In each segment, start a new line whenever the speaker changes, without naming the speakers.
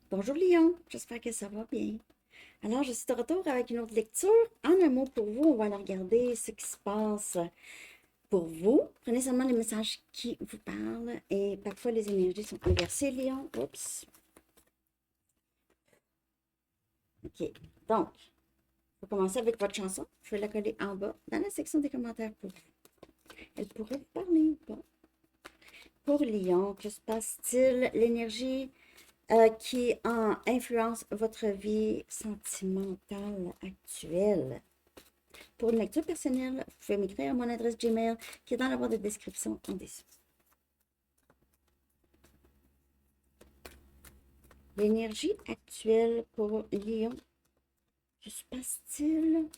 Bonjour Lyon, j'espère que ça va bien. Alors, je suis de retour avec une autre lecture. En un mot pour vous, on va aller regarder ce qui se passe pour vous. Prenez seulement les messages qui vous parlent et parfois les énergies sont inversées, Lyon. Oups. OK. Donc, on va commencer avec votre chanson. Je vais la coller en bas dans la section des commentaires pour vous. Elle pourrait vous parler ou pas. Pour Lyon, que se passe-t-il? L'énergie qui influence votre vie sentimentale actuelle. Pour une lecture personnelle, vous pouvez m'écrire à mon adresse Gmail qui est dans la barre de description en dessous. L'énergie actuelle pour Lion. Que se passe-t-il?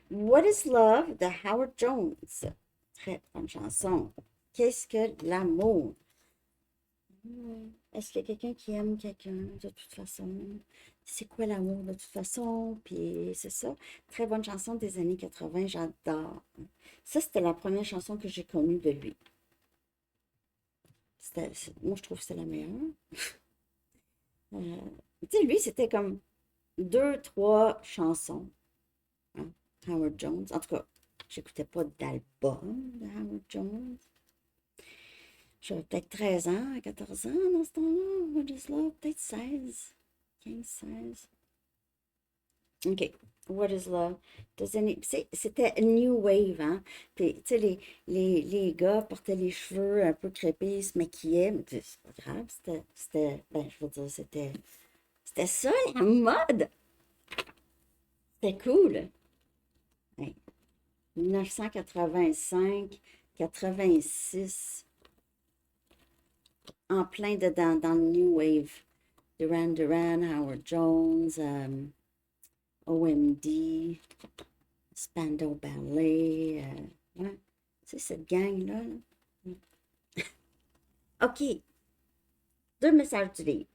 What is Love de Howard Jones. Très bonne chanson. Qu'est-ce que l'amour? Est-ce qu'il y a quelqu'un qui aime quelqu'un de toute façon? C'est quoi l'amour de toute façon? Puis c'est ça. Très bonne chanson des années 80, j'adore. Ça, c'était la première chanson que j'ai connue de lui. Moi, je trouve que c'est la meilleure. Euh, tu sais, lui, c'était comme deux, trois chansons. Hein, Howard Jones. En tout cas, j'écoutais pas d'album de Howard Jones. J'avais peut-être 13 ans, 14 ans dans ce temps-là. What is Love? Peut-être 16, 15, 16. OK. What is Love? C'était New Wave, hein? Puis, tu sais, les gars portaient les cheveux un peu crépus, se maquillaient, mais c'est pas grave, ben, je veux dire, c'était ça, la mode! C'était cool! Ouais. 1985, 86, en plein dedans, dans le New Wave. Duran Duran, Howard Jones, OMD, Spandau Ballet. Ouais. C'est cette gang-là. Là. OK. Deux messages du livre.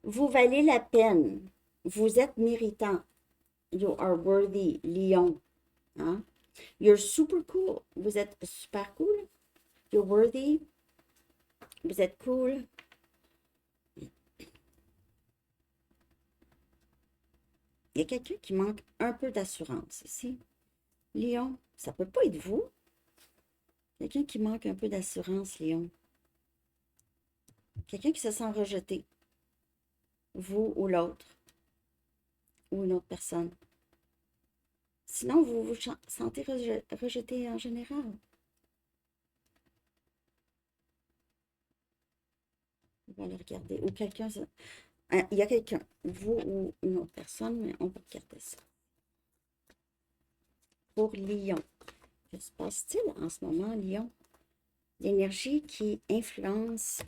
Vous valez la peine. Vous êtes méritant. You are worthy, Lion. Hein? You're super cool. Vous êtes super cool. You're worthy. Vous êtes cool. Il y a quelqu'un qui manque un peu d'assurance ici. Lion, ça peut pas être vous. Quelqu'un qui manque un peu d'assurance, Lion. Quelqu'un qui se sent rejeté. Vous ou l'autre. Ou une autre personne. Sinon, vous vous sentez rejeté en général. On va aller regarder. Ou quelqu'un. Il y a quelqu'un. Vous ou une autre personne, mais on va regarder ça. Pour Lion. Que se passe-t-il en ce moment, Lion? L'énergie qui influence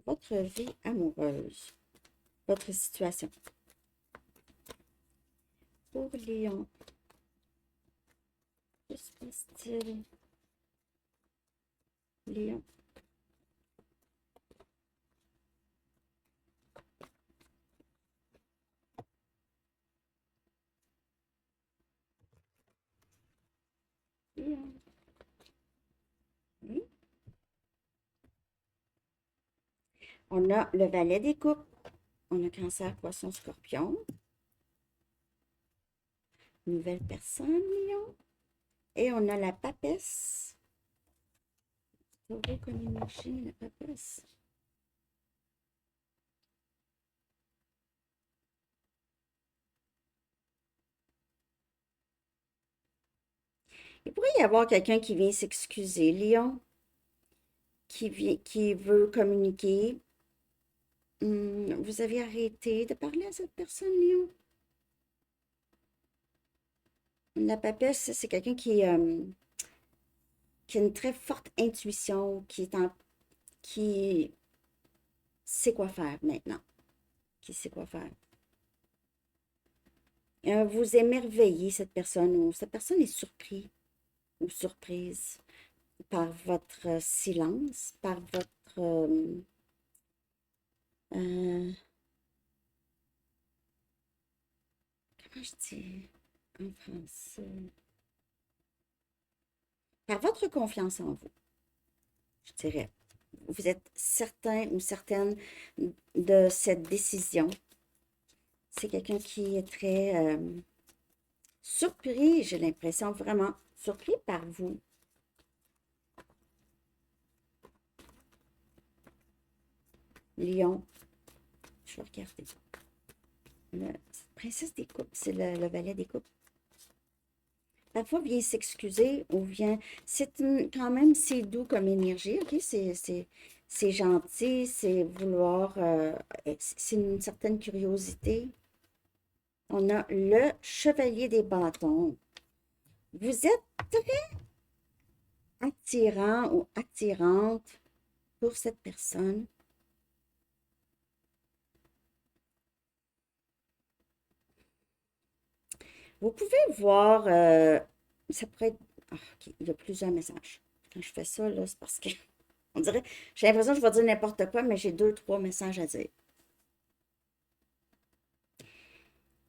votre vie amoureuse, votre situation. Pour Lion, que se passe-t-il? Lion. Lion. Oui. On a le valet des coupes. On a cancer, poisson, scorpion. Nouvelle personne, Lion. Et on a la papesse. Taureau comme énergie, la papesse. Il pourrait y avoir quelqu'un qui vient s'excuser, Lion, qui veut communiquer. Vous avez arrêté de parler à cette personne, Lion? La papesse, c'est quelqu'un qui a une très forte intuition, qui sait quoi faire maintenant, qui sait quoi faire. Vous émerveillez cette personne ou cette personne est surprise ou surprise par votre silence, par votre euh, comment je dis en français, par votre confiance en vous. je dirais. Vous êtes certain ou certaine de cette décision. C'est quelqu'un qui est très surpris, j'ai l'impression, vraiment surpris par vous. Lion, je vais regarder. La princesse des coupes, c'est le valet des coupes. Parfois, vient s'excuser ou vient... quand même, c'est doux comme énergie, OK? C'est gentil, c'est vouloir... c'est une certaine curiosité. On a le chevalier des bâtons. Vous êtes très attirant ou attirante pour cette personne. Vous pouvez voir, ça pourrait être, ok, il y a plusieurs messages. Quand je fais ça, là, c'est parce que, on dirait, j'ai l'impression que je vais dire n'importe quoi, mais j'ai deux, trois messages à dire.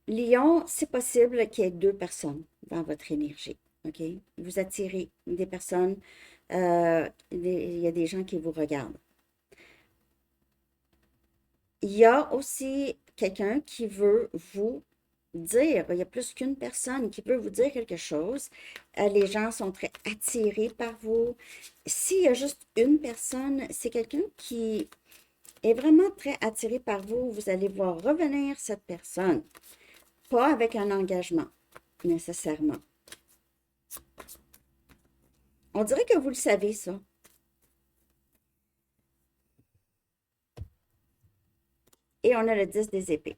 Lion, c'est possible qu'il y ait deux personnes dans votre énergie, ok? Vous attirez des personnes, il y a des gens qui vous regardent. Il y a aussi quelqu'un qui veut vous dire, il y a plus qu'une personne qui peut vous dire quelque chose. Les gens sont très attirés par vous. S'il y a juste une personne, c'est quelqu'un qui est vraiment très attiré par vous. Vous allez voir revenir cette personne. Pas avec un engagement, nécessairement. On dirait que vous le savez, ça. Et on a le 10 des épées.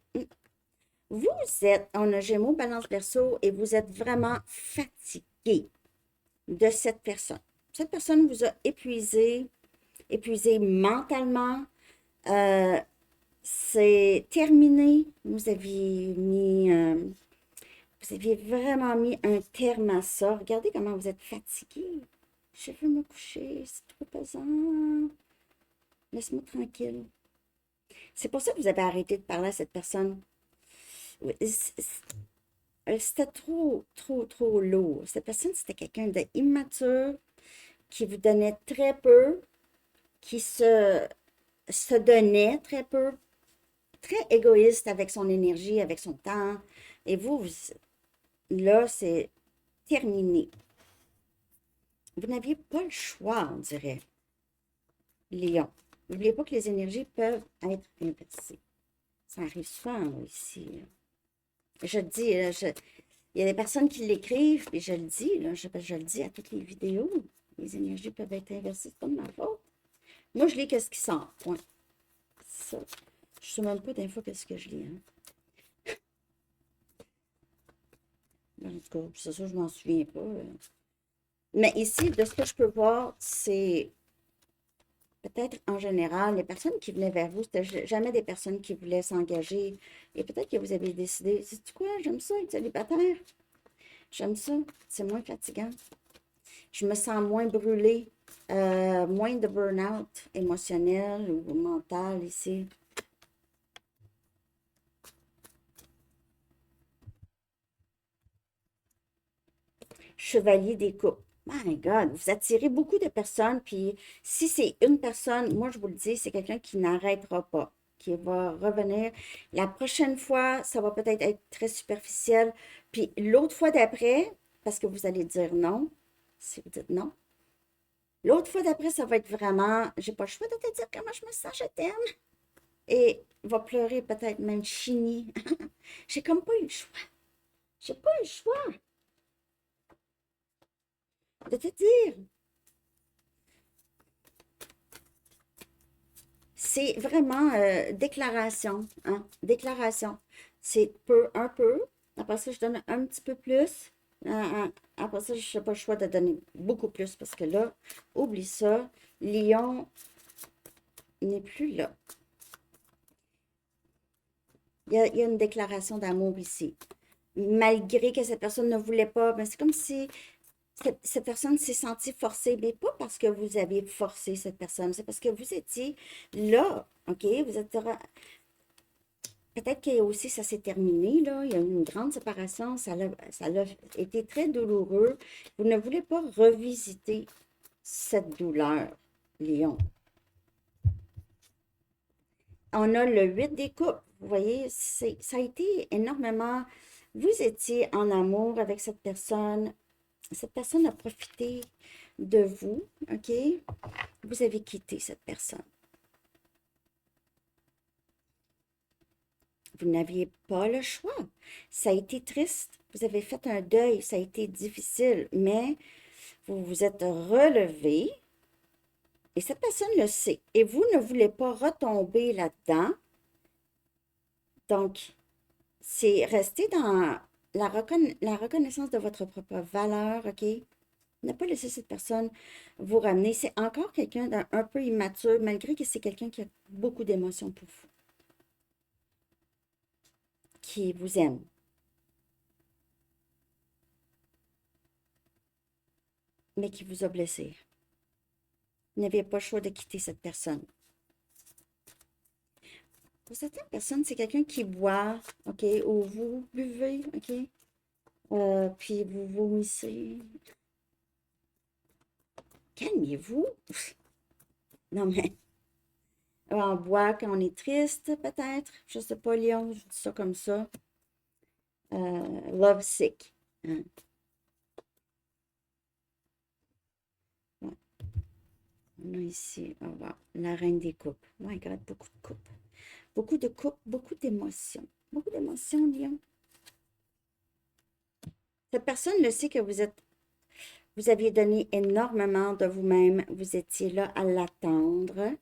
Vous êtes, on a Gémeaux, Balance, Verseau, et vous êtes vraiment fatigué de cette personne. Cette personne vous a épuisé mentalement. C'est terminé. Vous aviez vraiment mis un terme à ça. Regardez comment vous êtes fatigué. Je veux me coucher, c'est trop pesant. Laisse-moi tranquille. C'est pour ça que vous avez arrêté de parler à cette personne. C'était trop lourd. Cette personne, c'était quelqu'un d'immature, qui vous donnait très peu, qui se donnait très peu, très égoïste avec son énergie, avec son temps. Et vous là, c'est terminé. Vous n'aviez pas le choix, on dirait. Lion. N'oubliez pas que les énergies peuvent être inversées. Ça arrive souvent ici. Je le dis, il y a des personnes qui l'écrivent, et je le dis, là, je le dis à toutes les vidéos. Les énergies peuvent être inversées, c'est pas de ma faute. Moi, je lis qu'est-ce qui sort, point. Ça. Je ne sais même pas des fois qu'est-ce que je lis. Hein. En tout cas, c'est ça, je m'en souviens pas. Mais ici, de ce que je peux voir, c'est peut-être en général, les personnes qui venaient vers vous, c'était jamais des personnes qui voulaient s'engager. Et peut-être que vous avez décidé, c'est quoi, j'aime ça être célibataire. J'aime ça, c'est moins fatigant. Je me sens moins brûlée, moins de burn-out émotionnel ou mental ici. Chevalier des coupes. My God, vous attirez beaucoup de personnes, puis si c'est une personne, moi je vous le dis, c'est quelqu'un qui n'arrêtera pas, qui va revenir. La prochaine fois, ça va peut-être être très superficiel, puis l'autre fois d'après, parce que vous allez dire non, si vous dites non, l'autre fois d'après, ça va être vraiment, j'ai pas le choix de te dire comment je me sens, je t'aime, et va pleurer peut-être même chigny. J'ai comme pas eu le choix. J'ai pas eu le choix de te dire. C'est vraiment déclaration, hein? Déclaration. C'est peu, un peu. Après ça, je donne un petit peu plus. Après ça, je n'ai pas le choix de donner beaucoup plus parce que là, oublie ça. Lion n'est plus là. Il y a une déclaration d'amour ici. Malgré que cette personne ne voulait pas, mais c'est comme si cette personne s'est sentie forcée, mais pas parce que vous avez forcé cette personne, c'est parce que vous étiez là, OK? Vous êtes... Peut-être que aussi ça s'est terminé, là. Il y a eu une grande séparation, ça a été très douloureux. Vous ne voulez pas revisiter cette douleur. Lion. On a le 8 des coupes. Vous voyez, ça a été énormément... Vous étiez en amour avec cette personne. Cette personne a profité de vous, OK? Vous avez quitté cette personne. Vous n'aviez pas le choix. Ça a été triste. Vous avez fait un deuil. Ça a été difficile, mais vous vous êtes relevé et cette personne le sait. Et vous ne voulez pas retomber là-dedans. Donc, c'est rester dans la reconnaissance de votre propre valeur, OK? Ne pas laisser cette personne vous ramener. C'est encore quelqu'un d'un un peu immature, malgré que c'est quelqu'un qui a beaucoup d'émotions pour vous, qui vous aime. Mais qui vous a blessé. Vous n'aviez pas le choix de quitter cette personne. Pour certaines personnes, c'est quelqu'un qui boit, OK, ou vous buvez, OK, puis vous vomissez. Calmez-vous. Non, mais on boit quand on est triste, peut-être. Je sais pas, Léon, je dis ça comme ça. Love sick. Hein. Ouais. On a ici, on va voir, la reine des coupes. My God, beaucoup de coupes. Beaucoup de coupes, beaucoup d'émotions. Beaucoup d'émotions, Léon. Cette personne le sait que vous aviez donné énormément de vous-même. Vous étiez là à l'attendre.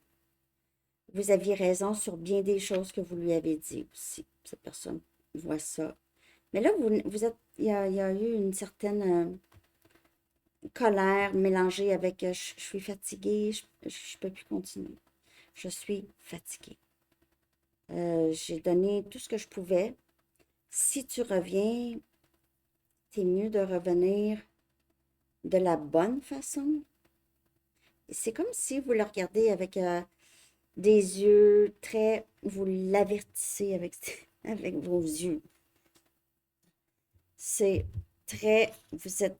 Vous aviez raison sur bien des choses que vous lui avez dit aussi. Cette personne voit ça. Mais là, vous êtes, il y a eu une certaine colère mélangée avec je suis fatiguée, je ne peux plus continuer. Je suis fatiguée. J'ai donné tout ce que je pouvais. Si tu reviens, c'est mieux de revenir de la bonne façon. C'est comme si vous le regardez avec des yeux très... Vous l'avertissez avec, avec vos yeux. C'est très... Vous êtes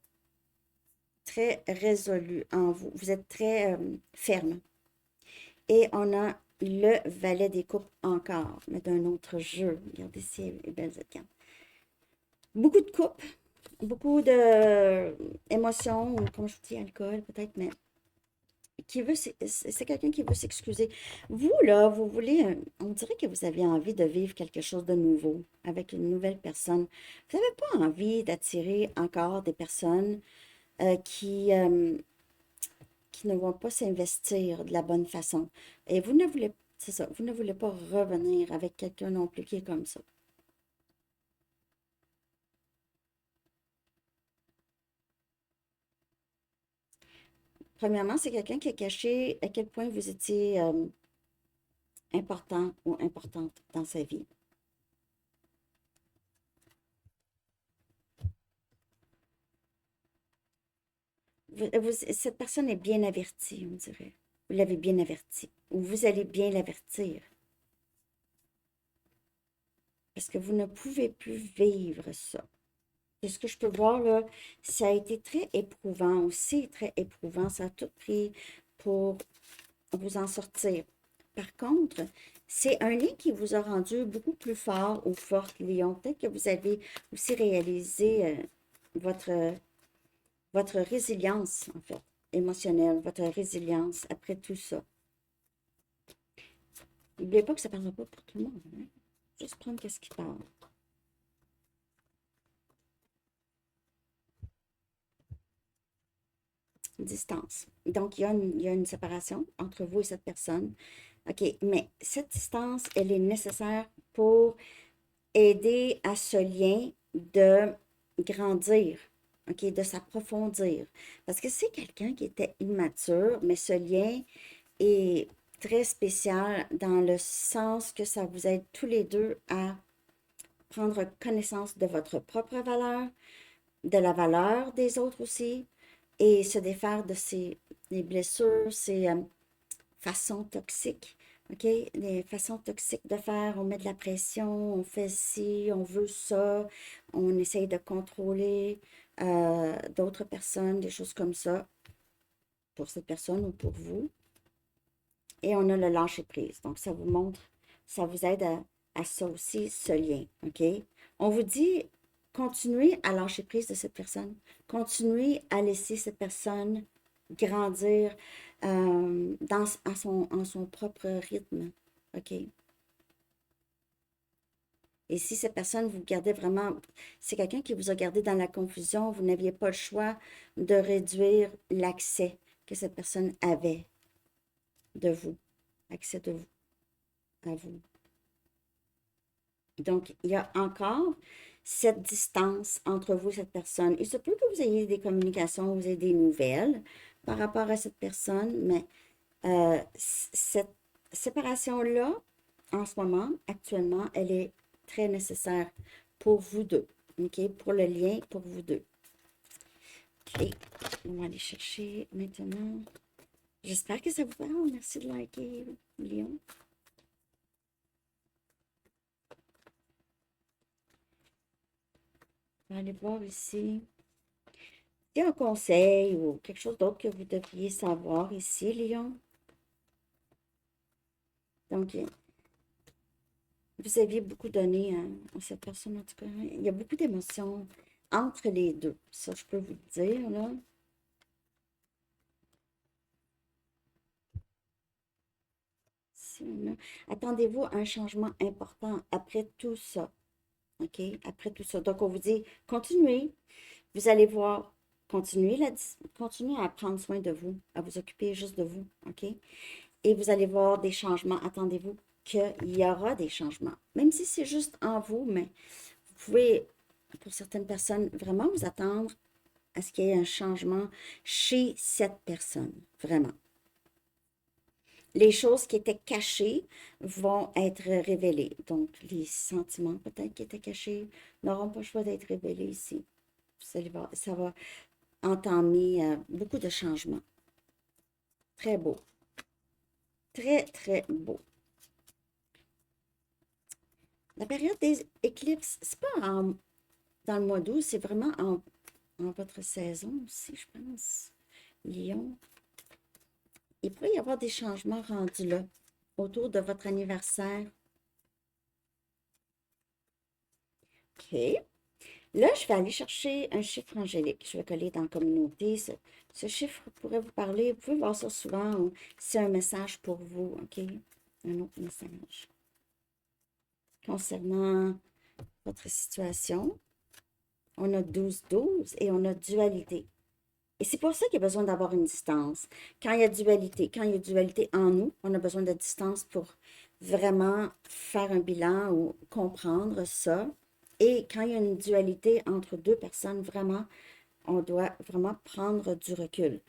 très résolu en vous. Vous êtes très ferme. Et on a le valet des coupes encore, mais d'un autre jeu. Regardez ces belles cartes. Beaucoup de coupes, beaucoup d'émotions, ou comme je vous dis, alcool peut-être, mais c'est quelqu'un qui veut s'excuser. Vous, là, vous voulez, on dirait que vous avez envie de vivre quelque chose de nouveau avec une nouvelle personne. Vous n'avez pas envie d'attirer encore des personnes qui ne vont pas s'investir de la bonne façon. Et vous ne voulez, c'est ça, vous ne voulez pas revenir avec quelqu'un non plus qui est comme ça. Premièrement, c'est quelqu'un qui a caché à quel point vous étiez important ou importante dans sa vie. Cette personne est bien avertie, on dirait. Vous l'avez bien avertie. Ou vous allez bien l'avertir. Parce que vous ne pouvez plus vivre ça. De ce que je peux voir, là, ça a été très éprouvant aussi, très éprouvant. Ça a tout pris pour vous en sortir. Par contre, c'est un lien qui vous a rendu beaucoup plus fort ou forte, Lion. Peut-être que vous avez aussi réalisé votre, votre résilience, en fait, émotionnelle, votre résilience après tout ça. N'oubliez pas que ça ne parlera pas pour tout le monde. Hein? Juste prendre qu'est-ce qui parle. Distance. Donc, il y a une séparation entre vous et cette personne. OK, mais cette distance, elle est nécessaire pour aider à ce lien de grandir, OK, de s'approfondir. Parce que c'est quelqu'un qui était immature, mais ce lien est très spécial dans le sens que ça vous aide tous les deux à prendre connaissance de votre propre valeur, de la valeur des autres aussi, et se défaire de ces des blessures, ces façons toxiques. OK? Les façons toxiques de faire, on met de la pression, on fait ci, on veut ça, on essaye de contrôler d'autres personnes, des choses comme ça, pour cette personne ou pour vous. Et on a le lâcher-prise. Donc, ça vous montre, ça vous aide à ça aussi, ce lien, OK? On vous dit, continuez à lâcher prise de cette personne. Continuez à laisser cette personne grandir en son propre rythme, OK? Et si cette personne vous gardait vraiment, c'est quelqu'un qui vous a gardé dans la confusion, vous n'aviez pas le choix de réduire l'accès que cette personne avait de vous, accès de vous, à vous. Donc, il y a encore cette distance entre vous et cette personne. Il se peut que vous ayez des communications, vous ayez des nouvelles par rapport à cette personne, mais cette séparation-là, en ce moment, actuellement, elle est très nécessaire pour vous deux, OK? Pour le lien, pour vous deux. OK, on va aller chercher maintenant. J'espère que ça vous parle. Merci de liker, Lyon. On va aller voir ici. Il y a un conseil ou quelque chose d'autre que vous devriez savoir ici, Lyon. Donc, vous aviez beaucoup donné à cette personne, en tout cas. Il y a beaucoup d'émotions entre les deux. Ça, je peux vous le dire, là. Attendez-vous à un changement important après tout ça. OK? Après tout ça. Donc, on vous dit, continuez. Vous allez voir, continuez à prendre soin de vous, à vous occuper juste de vous. OK? Et vous allez voir des changements. Attendez-vous qu'il y aura des changements. Même si c'est juste en vous, mais vous pouvez, pour certaines personnes, vraiment vous attendre à ce qu'il y ait un changement chez cette personne. Vraiment. Les choses qui étaient cachées vont être révélées. Donc, les sentiments peut-être qui étaient cachés n'auront pas le choix d'être révélés ici. Ça va entamer beaucoup de changements. Très beau. Très, très beau. La période des éclipses, c'est pas dans le mois d'août, c'est vraiment en votre saison aussi, je pense. Lion. Il pourrait y avoir des changements rendus là, autour de votre anniversaire. OK. Là, je vais aller chercher un chiffre angélique. Je vais coller dans la communauté. Ce chiffre pourrait vous parler. Vous pouvez voir ça souvent. C'est un message pour vous. OK? Un autre message. Concernant votre situation, on a 12-12 et on a dualité. Et c'est pour ça qu'il y a besoin d'avoir une distance. Quand il y a dualité en nous, on a besoin de distance pour vraiment faire un bilan ou comprendre ça. Et quand il y a une dualité entre deux personnes, vraiment, on doit vraiment prendre du recul.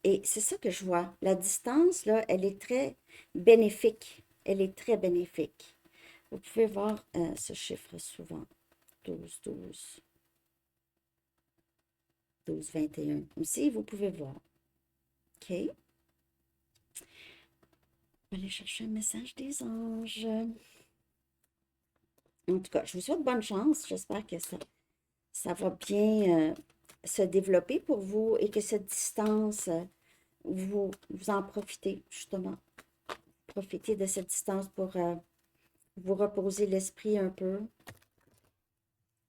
Et c'est ça que je vois. La distance, là, elle est très bénéfique. Elle est très bénéfique. Vous pouvez voir ce chiffre souvent. 12-12. 12-21. Aussi, vous pouvez voir. OK? On va aller chercher un message des anges. En tout cas, je vous souhaite bonne chance. J'espère que ça va bien se développer pour vous et que cette distance, vous en profitez, justement. Profitez de cette distance pour vous reposer l'esprit un peu.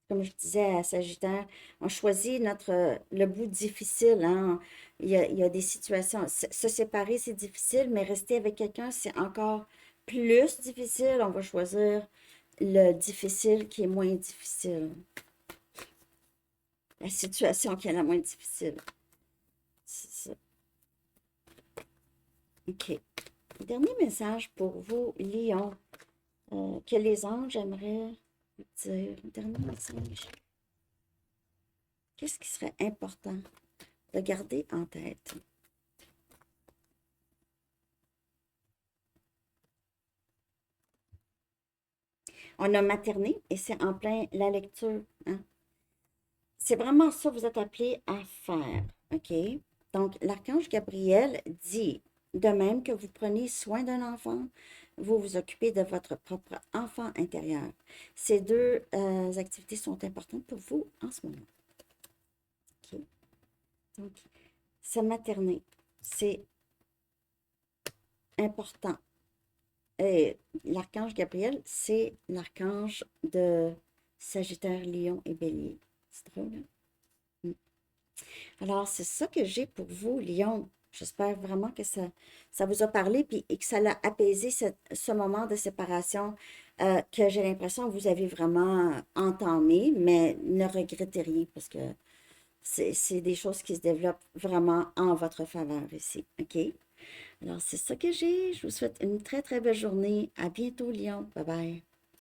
Comme je disais à Sagittaire, on choisit le bout difficile. Hein? Il y a des situations. Se séparer, c'est difficile, mais rester avec quelqu'un, c'est encore plus difficile. On va choisir le difficile qui est moins difficile. La situation qui est la moins difficile. C'est ça. OK. Dernier message pour vous, Lion, que les anges aimeraient vous dire. Dernier message. Qu'est-ce qui serait important de garder en tête? On a materné et c'est en plein la lecture. Hein? C'est vraiment ça que vous êtes appelé à faire. OK? Donc, l'archange Gabriel dit, de même que vous prenez soin d'un enfant, vous vous occupez de votre propre enfant intérieur. Ces deux activités sont importantes pour vous en ce moment. OK? Donc, se materner, c'est important. Et l'archange Gabriel, c'est l'archange de Sagittaire, Lion et Bélier. C'est drôle, hein? Mm. Alors, c'est ça que j'ai pour vous, Lion. J'espère vraiment que ça vous a parlé puis, et que ça l'a apaisé ce moment de séparation que j'ai l'impression que vous avez vraiment entamé, mais ne regrettez rien parce que c'est des choses qui se développent vraiment en votre faveur ici. OK? Alors, c'est ça que j'ai. Je vous souhaite une très, très belle journée. À bientôt, Lyon. Bye bye.